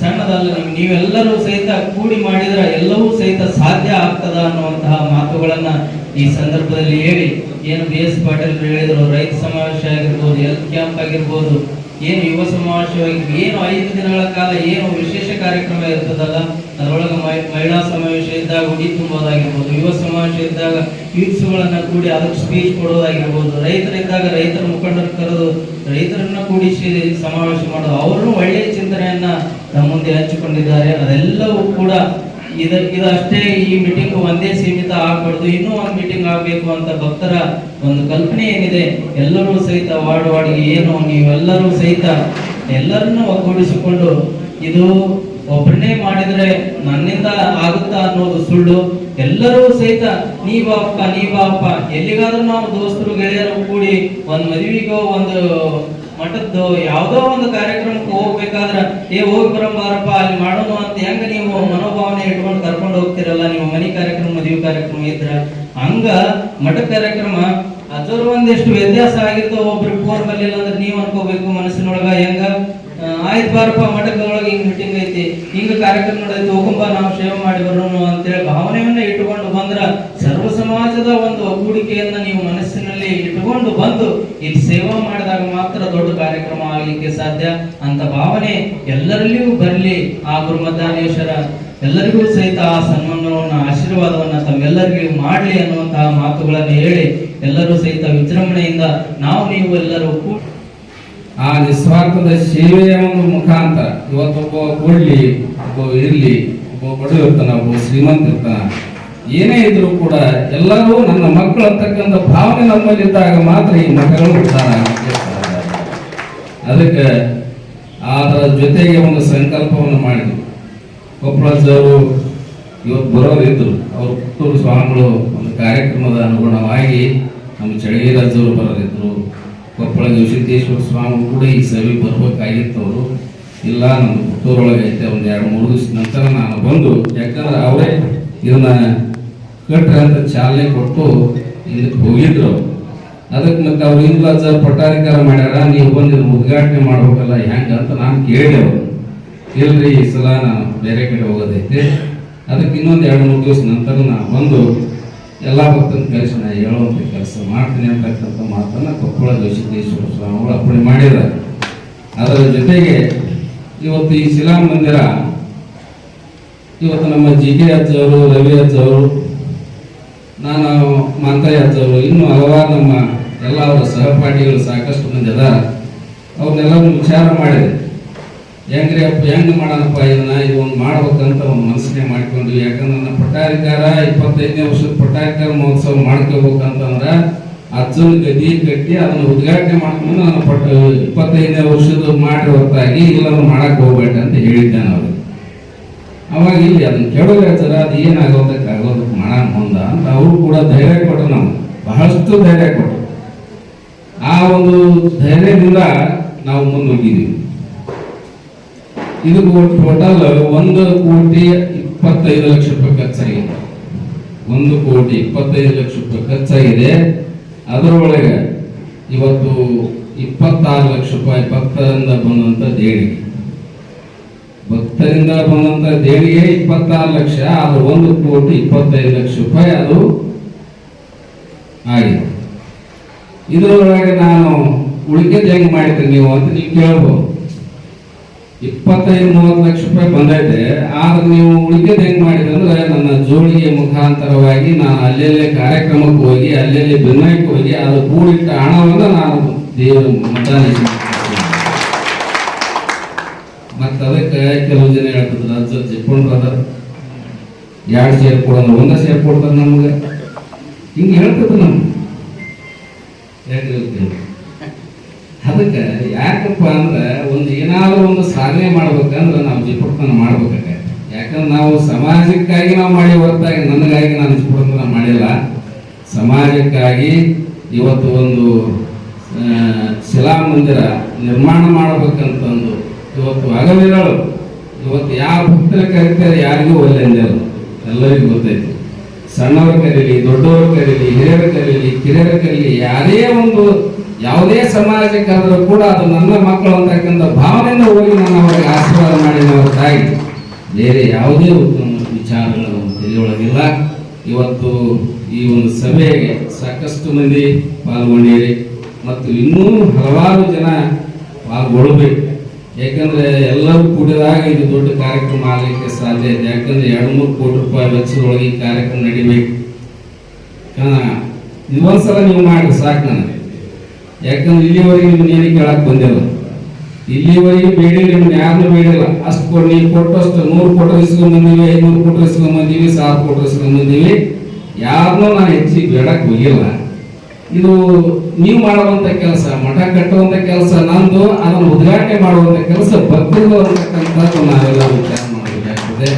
[SPEAKER 4] ಸಣ್ಣದಲ್ಲ, ನೀವೆಲ್ಲರೂ ಸಹಿತ ಕೂಡಿ ಮಾಡಿದ್ರ ಎಲ್ಲವೂ ಸಹಿತ ಸಾಧ್ಯ ಆಗ್ತದ ಅನ್ನುವಂತಹ ಮಾತುಗಳನ್ನ ಈ ಸಂದರ್ಭದಲ್ಲಿ ಹೇಳಿ, ಏನು BS ಪಾಟೀಲ್ ಹೇಳಿದ್ರು, ರೈತ ಸಮಾವೇಶ ಆಗಿರ್ಬೋದು, ಹೆಲ್ತ್ ಕ್ಯಾಂಪ್ ಆಗಿರ್ಬೋದು, ಏನು ಯುವ ಸಮಾವೇಶವಾಗಿ ಏನು 5 ದಿನಗಳ ಕಾಲ ಏನು ವಿಶೇಷ ಕಾರ್ಯಕ್ರಮ ಇರ್ತದಲ್ಲ, ಅದರೊಳಗೆ ಮಹಿಳಾ ಸಮಾವೇಶ ಇದ್ದಾಗ ಉಡಿ ತುಂಬೋದಾಗಿರ್ಬೋದು, ಯುವ ಸಮಾವೇಶ ಇದ್ದಾಗ ಯೂತ್ಸ್ಗಳನ್ನ ಕೂಡಿ ಅದಕ್ಕೆ ಸ್ಪೀಚ್ ಕೊಡೋದಾಗಿರ್ಬೋದು, ರೈತರಿದ್ದಾಗ ರೈತರ ಮುಖಂಡರು ಕರೆದು ರೈತರನ್ನ ಕೂಡಿಸಿ ಸಮಾವೇಶ ಮಾಡೋದು, ಅವರು ಒಳ್ಳೆಯ ಚಿಂತನೆಯನ್ನ ನಮ್ಮ ಮುಂದೆ ಹಂಚಿಕೊಂಡಿದ್ದಾರೆ. ಅದೆಲ್ಲವೂ ಕೂಡ ಇದಷ್ಟೇ ಈ ಮೀಟಿಂಗ್ ಒಂದೇ ಸೀಮಿತ ಆಗ್ಬಾರ್ದು, ಇನ್ನೂ ಒಂದು ಮೀಟಿಂಗ್ ಆಗ್ಬೇಕು ಅಂತ ಭಕ್ತರ ಒಂದು ಕಲ್ಪನೆ ಏನಿದೆ, ಎಲ್ಲರೂ ಸಹಿತ ವಾರ್ಡ್ಗೆ ಏನು ನೀವೆಲ್ಲರೂ ಸಹಿತ ಎಲ್ಲರನ್ನೂ ಒಗ್ಗೂಡಿಸಿಕೊಂಡು, ಇದು ಒಬ್ಬನೇ ಮಾಡಿದ್ರೆ ನನ್ನಿಂದ ಆಗುತ್ತಾ ಅನ್ನೋದು ಸುಳ್ಳು. ಎಲ್ಲರೂ ಸಹಿತ ನೀ ಬಾಪ್ಪ ಎಲ್ಲಿಗಾದ್ರೂ ನಾವು ದೋಸ್ತರು ಗೆಳೆಯರು ಕೂಡಿ ಒಂದು ಮದುವೆಗೋ ಒಂದು ಮಠದ್ದು ಯಾವುದೋ ಒಂದು ಕಾರ್ಯಕ್ರಮಕ್ಕೆ ಹೋಗ್ಬೇಕಾದ್ರ ಹೋಗಿ ಬರಂಬಾರಪ್ಪ ಅಲ್ಲಿ ಮಾಡೋಣ ಅಂತ ಹೆಂಗ ನೀವು ಮನೋಭಾವನೆ ಇಟ್ಕೊಂಡು ಕರ್ಕೊಂಡು ಹೋಗ್ತಿರಲ್ಲ, ನೀವು ಮನೆ ಕಾರ್ಯಕ್ರಮ ಮದುವೆ ಕಾರ್ಯಕ್ರಮ ಇದ್ರ ಹಂಗ ಮಠ ಕಾರ್ಯಕ್ರಮ ಅದ್ರ ಒಂದಿಷ್ಟು ವ್ಯತ್ಯಾಸ ಆಗಿರ್ತಾವ. ಒಬ್ರಿಗೆ ಫೋನ್ ಬರ್ಲಿಲ್ಲ ಅಂದ್ರೆ ನೀವ್ ಅನ್ಕೋಬೇಕು ಮನಸ್ಸಿನೊಳಗ ಹೆಂಗ ಆಯ್ತು ಬಾರಪ್ಪ ಮಠದೊಳಗೆ ಹಿಂಗ್ ಮೀಟಿಂಗ್ ಐತಿ, ಹಿಂಗ ಕಾರ್ಯಕ್ರಮ ನಡೆದೈತಿ, ಹೋಗಂಬ ನಾವು ಸೇವೆ ಮಾಡಿ ಬರೋಣ ಅಂತೇಳಿ ಭಾವನೆಯನ್ನ ಇಟ್ಟುಕೊಂಡು ಬಂದ್ರ ಸರ್ವ ಸಮಾಜದ ಒಂದು ಒಗ್ಗೂಡಿಕೆಯನ್ನ ನೀವು ಮನಸ್ಸಿನಲ್ಲಿ ಇಟ್ಟುಕೊಂಡು ಬಂದು ಇಲ್ಲಿ ಸೇವಾ ಮಾಡಿದಾಗ ಮಾತ್ರ ದೊಡ್ಡ ಕಾರ್ಯಕ್ರಮ ಆಗ್ಲಿಕ್ಕೆ ಸಾಧ್ಯ. ಅಂತ ಭಾವನೆ ಎಲ್ಲರಲ್ಲಿಯೂ ಬರಲಿ. ಆ ಗುರುಮದ್ದಾನೇಶ್ವರ ಎಲ್ಲರಿಗೂ ಸಹಿತ ಆ ಸನ್ಮಾನವನ್ನ ಆಶೀರ್ವಾದವನ್ನ ತಮ್ಮೆಲ್ಲರಿಗೂ ಮಾಡ್ಲಿ ಅನ್ನುವಂತಹ ಮಾತುಗಳನ್ನು ಹೇಳಿ, ಎಲ್ಲರೂ ಸಹಿತ ವಿಜೃಂಭಣೆಯಿಂದ ನೀವು ಎಲ್ಲರೂ
[SPEAKER 5] ಆ ನಿಸ್ವಾರ್ಥದ ಸೇವೆಯ ಒಂದು ಮುಖಾಂತರ ಇವತ್ತೊಬ್ಬ ಕೊಡ್ಲಿ, ಒಬ್ಬ ಇರ್ಲಿ, ಒಬ್ಬ ಬಡವ ಇರ್ತಾನ, ಒಬ್ಬ ಶ್ರೀಮಂತ ಇರ್ತಾನ, ಏನೇ ಇದ್ರು ಕೂಡ ಎಲ್ಲರೂ ನನ್ನ ಮಕ್ಕಳು ಅಂತಕ್ಕಂಥ ಭಾವನೆ ನಮ್ಮಲ್ಲಿದ್ದಾಗ ಮಾತ್ರ ಈ ಮಕ್ಕಳು ಉದ್ಧಾರ ಆಗಲಿಕ್ಕೆ ಸಾಧ್ಯ. ಅದಕ್ಕೆ ಅದರ ಜೊತೆಗೆ ಒಂದು ಸಂಕಲ್ಪವನ್ನು ಮಾಡಿದ್ರು. ಕೊಪ್ಪಳದವರು ಇವತ್ತು ಬರೋರಿದ್ರು, ಅವ್ರ ಪುತ್ತೂರು ಸ್ವಾಮಿಗಳು ಒಂದು ಕಾರ್ಯಕ್ರಮದ ಅನುಗುಣವಾಗಿ ನಮ್ಮ ಚಳಗಿರಾಜವರು ಬರೋರಿದ್ರು, ಕೊಪ್ಪಳ ಗವಿಸಿದ್ದೇಶ್ವರ ಸ್ವಾಮಿ ಕೂಡ ಈ ಸಭೆ ಬರ್ಬೇಕಾಗಿತ್ತು. ಅವರು ಇಲ್ಲ ನಮ್ಮ ಪುತ್ತೂರೊಳಗೆ ಐತೆ, ಒಂದು 2-3 ದಿವಸ ನಂತರ ನಾನು ಬಂದು, ಯಾಕಂದ್ರೆ ಅವರೇ ಇದನ್ನ ಕಟ್ರಿ ಅಂತ ಚಾಲನೆ ಕೊಟ್ಟು ಇದಕ್ಕೆ ಹೋಗಿದ್ರು. ಅದಕ್ಕೆ ಮತ್ತೆ ಅವ್ರು ಇಲ್ಲ ಸರ್ ಪಟ್ಟಾಧಿಕಾರ ಮಾಡ್ಯಾರ, ನೀವು ಬಂದು ಇದನ್ನ ಉದ್ಘಾಟನೆ ಮಾಡ್ಬೇಕಲ್ಲ ಹೆಂಗ ಅಂತ ನಾನು ಕೇಳಿದೆ. ಅವರು ಇಲ್ರಿ ಈ ಸಲ ನಾನು ಬೇರೆ ಕಡೆ ಹೋಗೋದೈತೆ, ಅದಕ್ಕೆ ಇನ್ನೊಂದು 2-3 ದಿವಸ ನಂತರ ನಾನು ಬಂದು ಎಲ್ಲ ಭಕ್ತನ ಕಲಿಸಿ ನಾ ಹೇಳುವಂಥ ಕೆಲಸ ಮಾಡ್ತೀನಿ ಅಂತಕ್ಕಂಥ ಮಾತನ್ನ ಕೊಪ್ಪಳ ಗವಿಸಿದ್ದೇಶ್ವರ ಸ್ವಾಮಿಗಳು ಅಪ್ಪಣೆ ಮಾಡಿದ್ದಾರೆ. ಅದರ ಜೊತೆಗೆ ಇವತ್ತು ಈ ಶಿಲಾ ಮಂದಿರ ಇವತ್ತು ನಮ್ಮ GK ಅಜ್ಜವರು, ರವಿ ಅಜ್ಜವರು, ನಾನು ಮಾಂತಯ್ಯ ಅಜ್ಜವರು, ಇನ್ನೂ ಹಲವಾರು ನಮ್ಮ ಎಲ್ಲ ಅವರ ಸಹಪಾಠಿಗಳು ಸಾಕಷ್ಟು ಮಂದಿ ಅದ. ಅವ್ರನ್ನೆಲ್ಲರೂ ವಿಚಾರ ಮಾಡಿದೆ, ಹೆಂಗ್ರಿ ಅಪ್ಪ ಹೆಂಗ್ ಮಾಡೋಣಪ್ಪ ಇದನ್ನ, ಇದು ಒಂದು ಮಾಡ್ಬೇಕಂತ ಒಂದು ಮನಸ್ಸಿಗೆ ಮಾಡ್ಕೊಂಡ್ವಿ. ಯಾಕಂದ್ರೆ ನನ್ನ ಪಟ್ಟಾಧಿಕಾರ 25ನೇ ವರ್ಷದ ಪಟ್ಟಾಧಿಕಾರ ಮಹೋತ್ಸವ ಮಾಡ್ಕೋಬೇಕಂತಂದ್ರ ಅಜ್ಜನ ಗದಿ ಕಟ್ಟಿ ಅದನ್ನ ಉದ್ಘಾಟನೆ ಮಾಡ್ಕೊಂಡು ನಾನು 25ನೇ ವರ್ಷದ ಮಾಡಿ ಹೊರತಾಗಿ ಇಲ್ಲಾದ್ರೂ ಮಾಡಕ್ ಹೋಗ್ಬೇಡ ಅಂತ ಹೇಳಿದ್ದೆ ನಾವು. ಅವಾಗ ಇಲ್ಲಿ ಅದನ್ನ ಕೆಡೋದು ಅದು ಏನಾಗೋದಕ್ಕೆ ಆಗೋದಕ್ಕೆ ಮಾಡೋಣ ಮುಂದ ಅಂತ ಅವರು ಕೂಡ ಧೈರ್ಯ ಕೊಟ್ಟರು, ನಮ್ಗೆ ಬಹಳಷ್ಟು ಧೈರ್ಯ ಕೊಟ್ಟರು. ಆ ಒಂದು ಧೈರ್ಯದಿಂದ ನಾವು ಮುಂದೋಗಿದ್ದೀವಿ. ಇದು ಟೋಟಲ್ 1,25,00,000 ರೂಪಾಯಿ ಖರ್ಚಾಗಿದೆ. 1,25,00,000 ರೂಪಾಯಿ ಖರ್ಚಾಗಿದೆ. ಅದರೊಳಗೆ ಇವತ್ತು 26 ಲಕ್ಷ ರೂಪಾಯಿ ಭಕ್ತರಿಂದ ಬಂದಂತ ದೇಣಿಗೆ, 26 ಲಕ್ಷ, ಅದು 1,25,00,000 ರೂಪಾಯಿ ಅದು ಆಗಿದೆ. ಇದರೊಳಗೆ ನಾನು ಉಳಿಕೆದು ಹೆಂಗ್ ಮಾಡಿದ್ರಿ ನೀವು ಅಂತ ನೀವು ಕೇಳ್ಬೋದು. 25-30 ಲಕ್ಷ ರೂಪಾಯಿ ಬಂದೈತೆ, ಆದ್ರೆ ನೀವು ಉಳಿಕೆದು ಹೆಂಗ್ ಮಾಡಿದ್ರೆ ನನ್ನ ಜೋಳಿಗೆ ಮುಖಾಂತರವಾಗಿ ನಾನು ಅಲ್ಲೆಲ್ಲೇ ಕಾರ್ಯಕ್ರಮಕ್ಕೆ ಹೋಗಿ ಅಲ್ಲೆಲ್ಲೇ ಬೆನ್ನಕ್ಕೆ ಹೋಗಿ ಅದು ಕೂಡಿಟ್ಟ ಹಣವನ್ನು ನಾನು ದೇವರ ಮತದಾನ ಮತ್ತೆ ಅದಕ್ಕೆ ಕೆಲವು ಜನ ಹೇಳ್ತಿದ್ರು, ಅಜ್ಜ ಜಿಪ್ಕೊಂಡ್ರದ 2 ಸೇರ್ ಕೊಡೋದು, 1 ಸೇರ್ ಕೊಡ್ತಾರೆ ನಮ್ಗೆ, ಹಿಂಗೆ ಹೇಳ್ತಿದ್ರು ನಮ್ಗೆ. ಅದಕ್ಕೆ ಯಾಕಪ್ಪ ಅಂದ್ರೆ ಒಂದು ಏನಾದರೂ ಒಂದು ಸಾಧನೆ ಮಾಡ್ಬೇಕಂದ್ರೆ ನಾವು ಜಿಪುಡ್ತನ ಮಾಡ್ಬೇಕಾಗತ್ತೆ. ಯಾಕಂದ್ರೆ ನಾವು ಸಮಾಜಕ್ಕಾಗಿ ನಾವು ಮಾಡಿ ಹೊರತಾಗಿ ನನಗಾಗಿ ನಾನು ಜಿಪುಡ್ತನ ಮಾಡಿಲ್ಲ. ಸಮಾಜಕ್ಕಾಗಿ ಇವತ್ತು ಒಂದು ಶಿಲಾ ಮಂದಿರ ನಿರ್ಮಾಣ ಮಾಡಬೇಕಂತಂದು ಇವತ್ತು ಹಗಲಿರಳು. ಇವತ್ತು ಯಾವ ಭಕ್ತರ ಕರೀತಾರೆ ಯಾರಿಗೂ ಒಲ್ಲೆ ಅಂದೇಳು, ಎಲ್ಲರಿಗೂ ಗೊತ್ತೈತಿ. ಸಣ್ಣವರು ಕರೀಲಿ, ದೊಡ್ಡವರು ಕರೀಲಿ, ಹಿರಿಯರು ಕರೀಲಿ, ಕಿರಿಯರು ಕರೀಲಿ, ಯಾರೇ ಒಂದು ಯಾವುದೇ ಸಮಾಜಕ್ಕಾದರೂ ಕೂಡ ಅದು ನನ್ನ ಮಕ್ಕಳು ಅಂತಕ್ಕಂಥ ಭಾವನೆಯಿಂದ ಹೋಗಿ ನಾನು ಅವರಿಗೆ ಆಶೀರ್ವಾದ ಮಾಡಿದ ಹೊರತಾಗಿ ಬೇರೆ ಯಾವುದೇ ವಿಚಾರಗಳು ತಲೆಯೊಳಗಿಲ್ಲ. ಇವತ್ತು ಈ ಒಂದು ಸಭೆಗೆ ಸಾಕಷ್ಟು ಮಂದಿ ಪಾಲ್ಗೊಂಡಿರಿ ಮತ್ತು ಇನ್ನೂ ಹಲವಾರು ಜನ ಪಾಲ್ಗೊಳ್ಬೇಕು. ಯಾಕಂದ್ರೆ ಎಲ್ಲರೂ ಕೂಡಿದಾಗ ಇದು ದೊಡ್ಡ ಕಾರ್ಯಕ್ರಮ ಆಗಲಿಕ್ಕೆ ಸಾಧ್ಯ ಇದೆ. ಯಾಕಂದ್ರೆ 2-3 ಕೋಟಿ ರೂಪಾಯಿ ವೆಚ್ಚದೊಳಗೆ ಈ ಕಾರ್ಯಕ್ರಮ ನಡಿಬೇಕು. ಇದೊಂದ್ಸಲ ನೀವು ಮಾಡಿ ಸಾಕು ನನಗೆ. ಯಾಕಂದ್ರೆ ಇಲ್ಲಿವರೆಗೆ ನಿಮ್ಗೆ ಏನು ಕೇಳಕ್ ಬಂದಿಲ್ಲ, ಇಲ್ಲಿವರೆಗೆ ಬೇಡಿಲ್ಲ, ನಿಮ್ಗೆ ಯಾರನ್ನೂ ಬೇಡಿಲ್ಲ. ಅಷ್ಟು ಕೊಟ್ಟು ನೀವು ಕೊಟ್ಟಷ್ಟು 100 ಕೋಟಿ ಇಸ್ಕೊಂಡ್ ಬಂದೀವಿ, 500 ಕೋಟಿ ಇಸ್ಕೊಂಡ್ ಬಂದೀವಿ, 1000 ಕೋಟಿ ಇಸ್ಕೊಂಡ್ ಬಂದೀವಿ. ಯಾರನ್ನೂ ನಾನು ಹೆಚ್ಚಿಗೆ ಬೇಡಕ್ಕೆ ಹೋಗಿಲ್ಲ. ಇದು ನೀವು ಮಾಡುವಂತ ಕೆಲಸ, ಮಠ ಕಟ್ಟುವಂತ ಕೆಲಸ ನಂದು, ಅದನ್ನು ಉದ್ಘಾಟನೆ ಮಾಡುವಂತ ಕೆಲಸ ಭಕ್ತರು ಅಂತಕ್ಕಂಥದ್ದು ನಾವೆಲ್ಲ ವಿಚಾರ ಮಾಡಬೇಕಾಗ್ತದೆ.